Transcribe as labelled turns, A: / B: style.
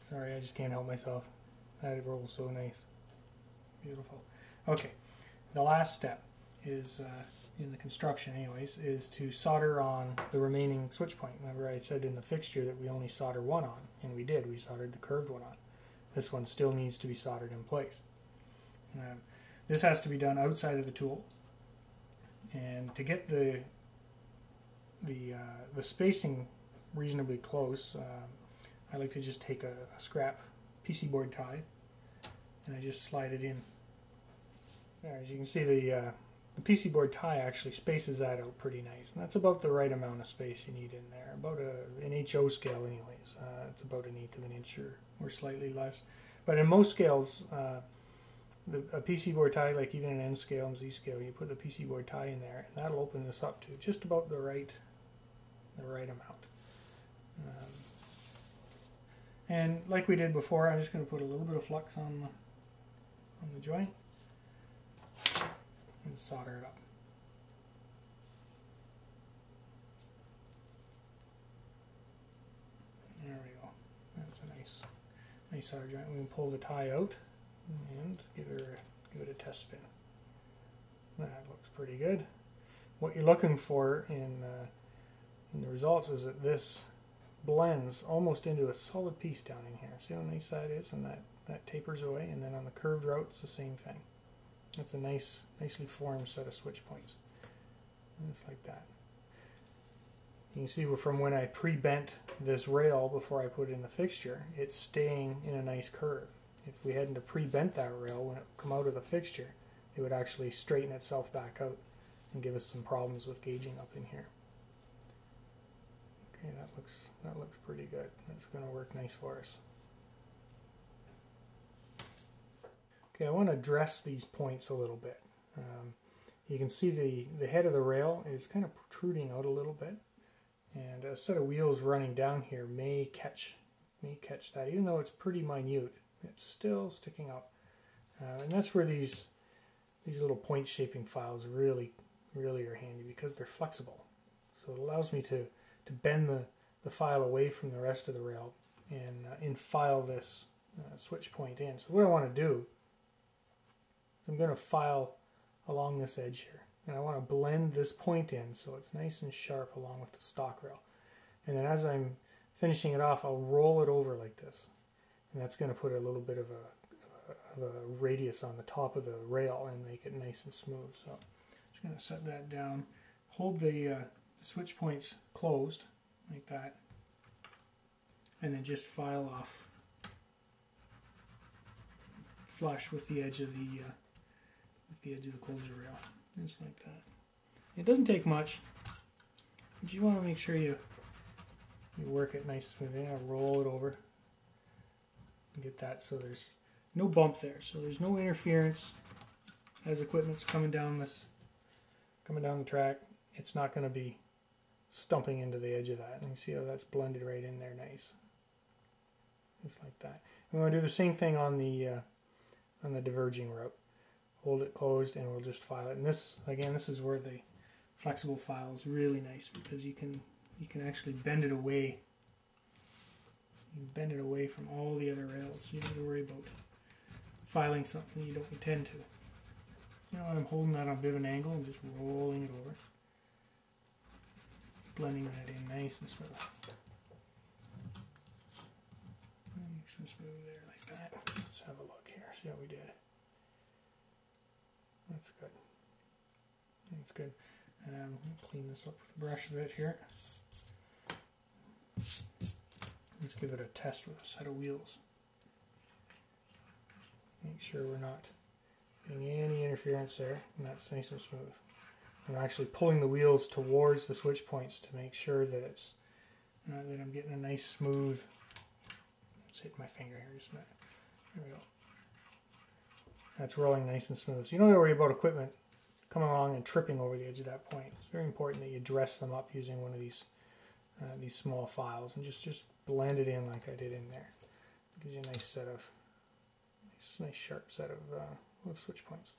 A: Sorry, I just can't help myself. That rolls so nice. Beautiful. Okay, the last step is, in the construction anyways, is to solder on the remaining switch point. Remember I said in the fixture that we only solder one on, and we did. We soldered the curved one on. This one still needs to be soldered in place. This has to be done outside of the tool, and to get the spacing reasonably close, I like to just take a scrap PC board tie and I just slide it in. There, as you can see, the PC board tie actually spaces that out pretty nice, and that's about the right amount of space you need in there. About an HO scale anyways. It's about 1/8 of an inch or slightly less. But in most scales, a PC board tie, like even an N scale and Z scale, you put the PC board tie in there, and that'll open this up to just about the right amount. And like we did before, I'm just going to put a little bit of flux on the joint and solder it up. There we go. That's a nice solder joint. We can pull the tie out and give it a test spin. That looks pretty good. What you're looking for in the results is that this blends almost into a solid piece down in here. See how nice that is, and that tapers away. And then on the curved route, it's the same thing. It's a nicely formed set of switch points. Just like that. You can see from when I pre-bent this rail before I put in the fixture, it's staying in a nice curve. If we hadn't pre-bent that rail, when it come out of the fixture, it would actually straighten itself back out and give us some problems with gauging up in here. Okay, that looks pretty good. That's going to work nice for us. Okay, I want to dress these points a little bit. You can see the head of the rail is kind of protruding out a little bit, and a set of wheels running down here may catch that, even though it's pretty minute. It's still sticking up, and that's where these little point shaping files really are handy, because they're flexible. So it allows me to bend the file away from the rest of the rail and file this switch point in. So what I want to do is I'm going to file along this edge here, and I want to blend this point in so it's nice and sharp along with the stock rail. And then as I'm finishing it off, I'll roll it over like this, and that's going to put a little bit of a radius on the top of the rail and make it nice and smooth. So I'm just going to set that down, hold the switch points closed like that, and then just file off flush with the edge of the closer rail, just like that. It doesn't take much, but you want to make sure you work it nice and smooth. Yeah, roll it over and get that so there's no bump there, so there's no interference as equipment's coming down the track. It's not going to be stumping into the edge of that. And you see how that's blended right in there nice, just like that. We want to do the same thing on the diverging route. Hold it closed and we'll just file it. And this, again, this is where the flexible file is really nice, because you can actually bend it away. You can bend it away from all the other rails. You don't have to worry about filing something you don't intend to. So now I'm holding that on a bit of an angle and just rolling it over, blending that in nice and smooth. Nice and smooth there like that. Let's have a look here, see how we did. That's good. That's good. Clean this up with a brush a bit here. Let's give it a test with a set of wheels. Make sure we're not getting any interference there, and that's nice and smooth. I'm actually pulling the wheels towards the switch points to make sure that it's that I'm getting a nice smooth. Let's hit my finger here just a minute. There we go. That's rolling nice and smooth. So you don't have to worry about equipment coming along and tripping over the edge of that point. It's very important that you dress them up using one of these small files and just blend it in like I did in there. It gives you a nice set of nice sharp set of switch points.